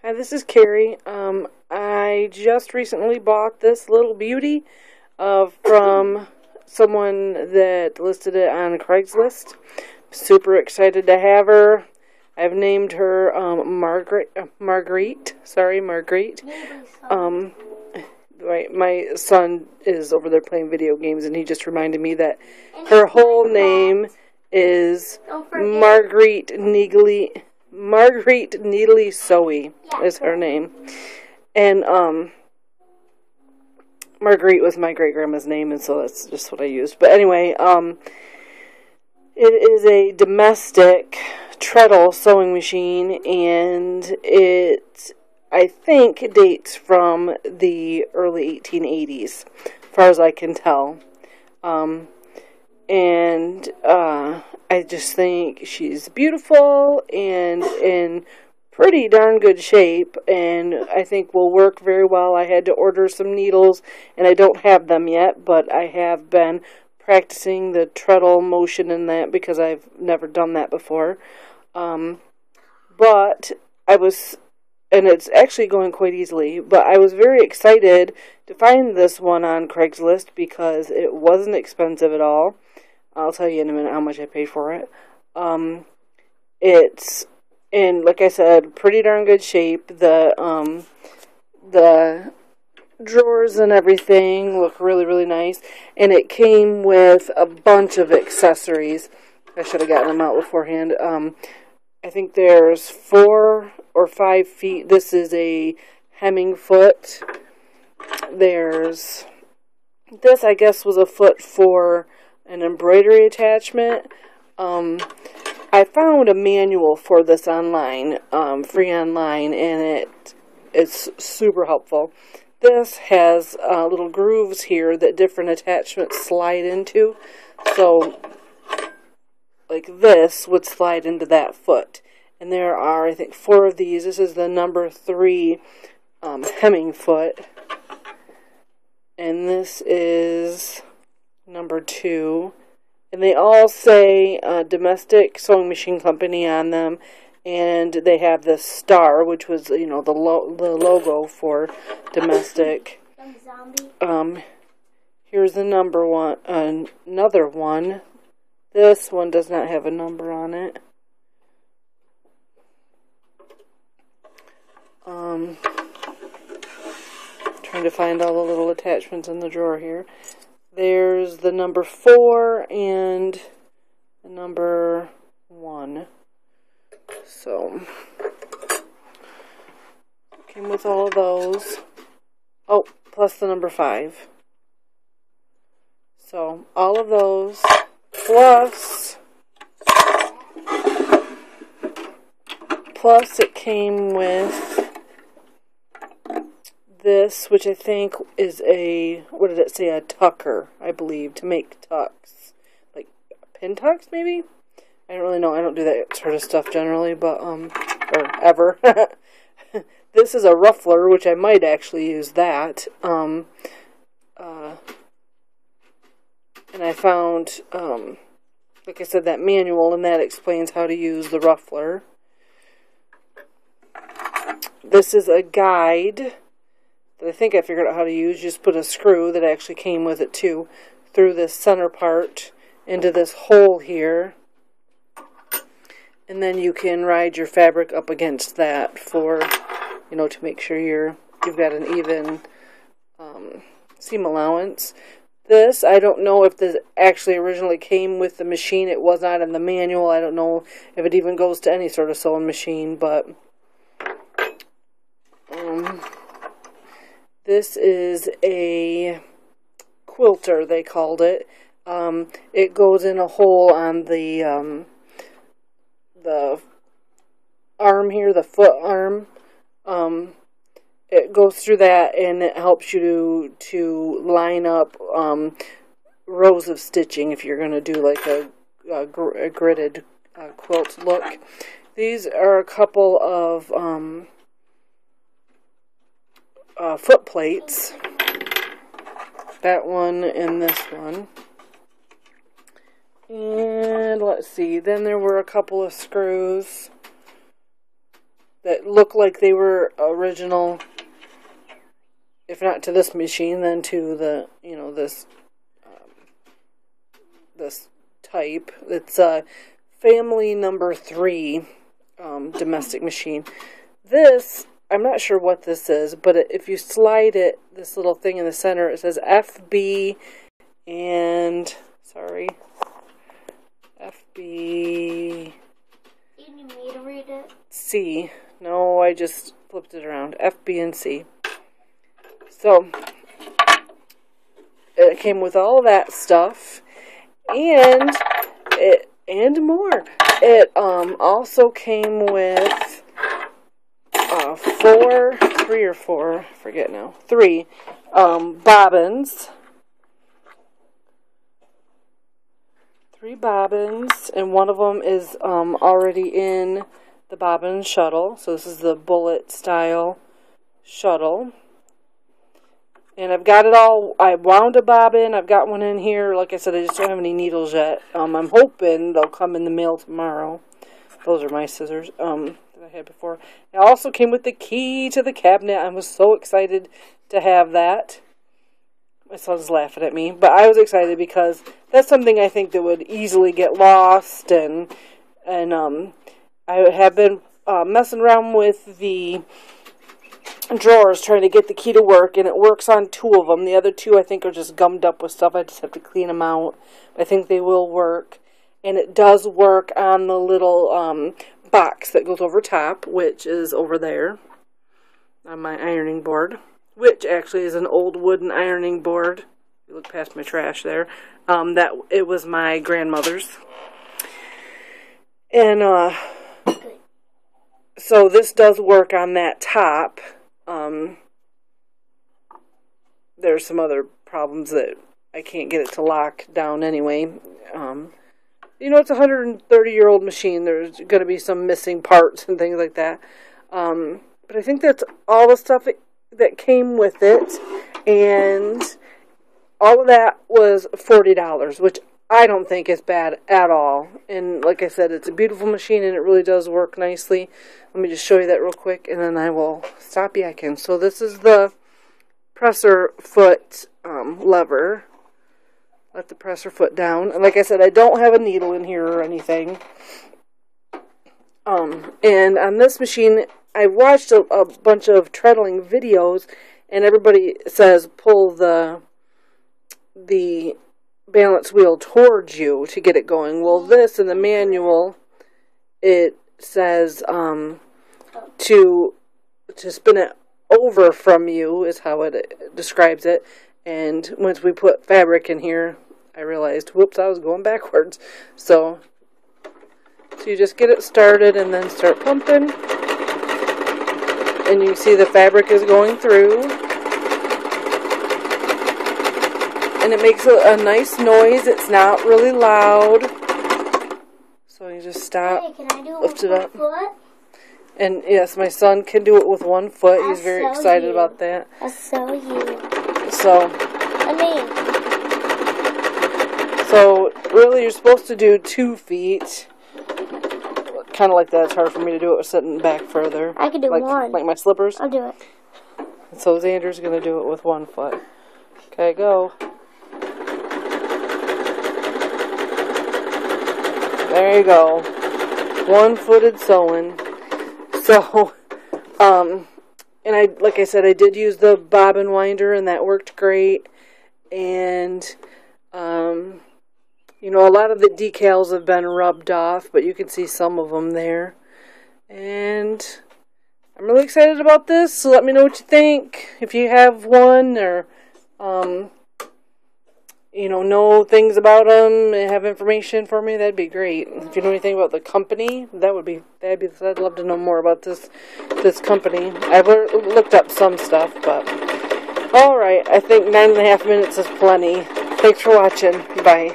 Hi, this is Carrie. I just recently bought this little beauty from someone that listed it on Craigslist. Super excited to have her. I've named her Marguerite. Sorry, Marguerite. My son is over there playing video games, and he just reminded me that her whole name is Marguerite Needly Zoe is her name. And Marguerite was my great grandma's name, and so that's just what I used. But anyway, it is a domestic treadle sewing machine, and it, I think, dates from the early 1880s, as far as I can tell. I just think she's beautiful and in pretty darn good shape, and I think will work very well. I had to order some needles, and I don't have them yet, but I have been practicing the treadle motion in that because I've never done that before. But I was, and it's actually going quite easily, but I was very excited to find this one on Craigslist because it wasn't expensive at all. I'll tell you in a minute how much I paid for it. It's in, like I said, pretty darn good shape. The drawers and everything look really, really nice. And it came with a bunch of accessories. I should have gotten them out beforehand. I think there's 4 or 5 feet. This is a hemming foot. This, I guess, was a foot for an embroidery attachment. I found a manual for this online, free online, and it's super helpful. This has little grooves here that different attachments slide into. So, like this would slide into that foot. And there are, I think, 4 of these. This is the number 3 hemming foot. And this is number 2. And they all say domestic sewing machine company on them. And they have this star, which was, the logo for domestic. Here's the number one, another one. This one does not have a number on it. Trying to find all the little attachments in the drawer here. There's the number 4 and the number 1. So, came with all of those. Oh, plus the number 5. So, all of those, plus it came with this, which I think is what did it say, a tucker, I believe, to make tucks. Like, pin tucks, maybe? I don't really know. I don't do that sort of stuff generally, but, or ever. This is a ruffler, which I might actually use that. And I found, like I said, that manual, and that explains how to use the ruffler. This is a guide that I think I figured out how to use. Just put a screw that actually came with it too through this center part into this hole here. And then you can ride your fabric up against that for, to make sure you've got an even seam allowance. This, I don't know if this actually originally came with the machine. It was not in the manual. I don't know if it even goes to any sort of sewing machine, but this is a quilter, they called it. It goes in a hole on the arm here, the foot arm. It goes through that, and it helps you to line up rows of stitching if you're going to do like a gridded quilt look. These are a couple of foot plates. That one and this one. And let's see, then there were a couple of screws. that look like they were original. If not to this machine, then to the, this type. It's a family number 3 domestic machine. This, I'm not sure what this is, but if you slide it, this little thing in the center, it says FB and, FB... You need me to read it? C. No, I just flipped it around. FB and C. So, it came with all that stuff, and more. It also came with 3 bobbins. 3 bobbins, and one of them is already in the bobbin shuttle. So this is the bullet style shuttle. And I've got it all. I wound a bobbin. I've got one in here. Like I said, I just don't have any needles yet. I'm hoping they'll come in the mail tomorrow. Those are my scissors that I had before. It also came with the key to the cabinet. I was so excited to have that. My son's laughing at me, but I was excited because that's something I think that would easily get lost. And I have been messing around with the drawers trying to get the key to work, and it works on 2 of them. The other 2 I think are just gummed up with stuff. I just have to clean them out. I think they will work, and it does work on the little box that goes over top, which is over there on my ironing board, which actually is an old wooden ironing board. You look past my trash there. That it was my grandmother's, and so this does work on that top. There's some other problems that I can't get it to lock down anyway. It's a 130-year-old machine. There's going to be some missing parts and things like that. But I think that's all the stuff that came with it. And all of that was $40, which I don't think is bad at all. And like I said, it's a beautiful machine and it really does work nicely. Let me just show you that real quick and then I will stop yakking. So this is the presser foot lever. Let the presser foot down. And like I said, I don't have a needle in here or anything. And on this machine, I watched a bunch of treadling videos and everybody says pull the balance wheel towards you to get it going. Well, this in the manual, it says to spin it over from you is how it describes it. And once we put fabric in here, I realized, whoops, I was going backwards. So you just get it started and then start pumping. And you see the fabric is going through. And it makes a nice noise. It's not really loud. So you just stop, hey, can I do it lift with it up. one foot? And yes, my son can do it with 1 foot. He's very excited about that. I'll show you. So really you're supposed to do 2 feet. Kind of like that. It's hard for me to do it sitting back further. I can do 1. Like my slippers. I'll do it. And so Xander's going to do it with 1 foot. Okay, go. There you go. 1-footed sewing. So, and like I said, I did use the bobbin winder, and that worked great. And, a lot of the decals have been rubbed off, but you can see some of them there. And I'm really excited about this, so let me know what you think. If you have one, or, know things about them and have information for me, that'd be great. If you know anything about the company, I'd love to know more about this company. I've looked up some stuff, but alright, I think 9.5 minutes is plenty. Thanks for watching. Bye.